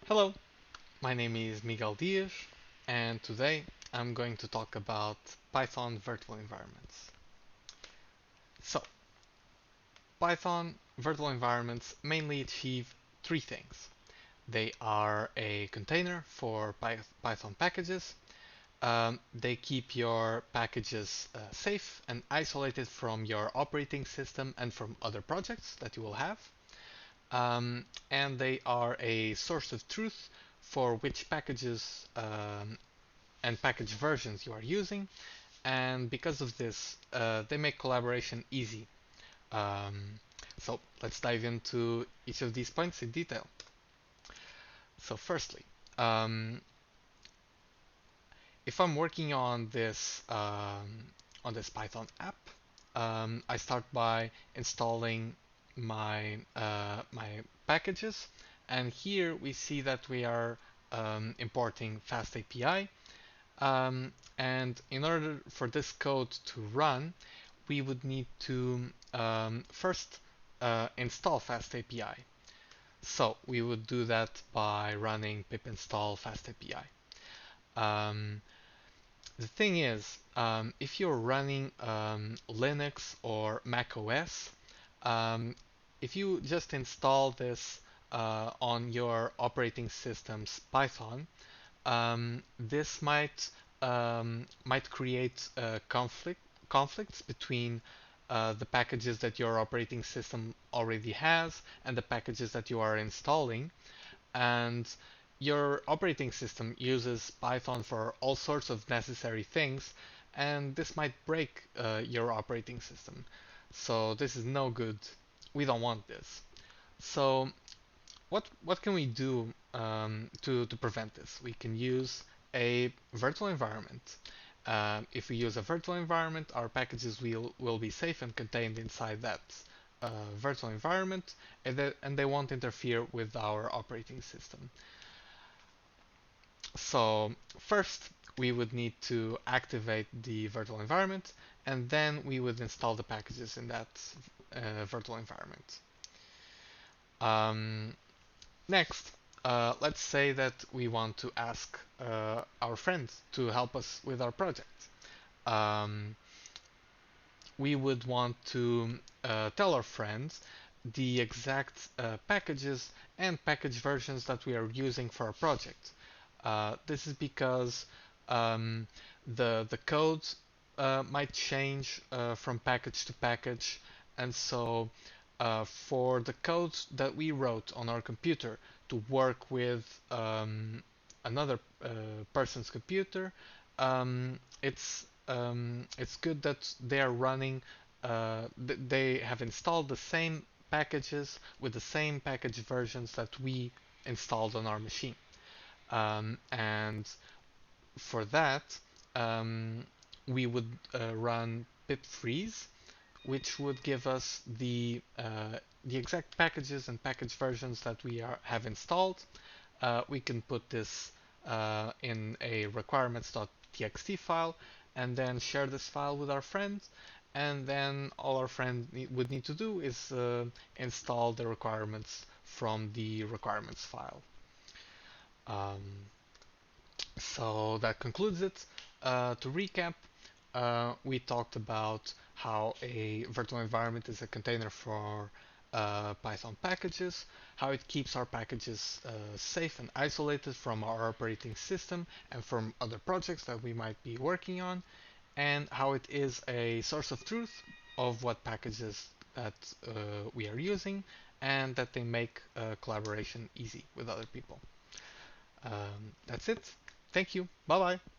Hello, my name is Miguel Dias, and today I'm going to talk about Python virtual environments. So, Python virtual environments mainly achieve three things. They are a container for Python packages. They keep your packages safe and isolated from your operating system and from other projects that you will have. And they are a source of truth for which packages and package versions you are using, and because of this, they make collaboration easy. Um, so let's dive into each of these points in detail. So firstly, um, if I'm working on this Python app, I start by installing my packages, and here we see that we are importing FastAPI. And in order for this code to run, we would need to first install FastAPI. So we would do that by running pip install FastAPI. Um, the thing is, if you're running Linux or Mac OS, um, if you just install this on your operating system's Python, this might create conflicts between the packages that your operating system already has and the packages that you are installing. And your operating system uses Python for all sorts of necessary things, and this might break your operating system. So this is no good. We don't want this. So what can we do to prevent this? We can use a virtual environment. If we use a virtual environment, our packages will be safe and contained inside that virtual environment, and they won't interfere with our operating system. So first, we would need to activate the virtual environment, and then we would install the packages in that virtual environment. Um, Next, let's say that we want to ask our friends to help us with our project. Um, we would want to tell our friends the exact packages and package versions that we are using for our project. This is because um, the code might change from package to package, and so for the code that we wrote on our computer to work with another person's computer, it's good that they are running. They have installed the same packages with the same package versions that we installed on our machine. And for that, um, we would run pip freeze, which would give us the exact packages and package versions that have installed. We can put this in a requirements.txt file and then share this file with our friends. And then all our friend would need to do is install the requirements from the requirements file. Um, so that concludes it. To recap, we talked about how a virtual environment is a container for Python packages, how it keeps our packages safe and isolated from our operating system and from other projects that we might be working on, and how it is a source of truth of what packages that we are using, and that they make collaboration easy with other people. That's it. Thank you. Bye bye.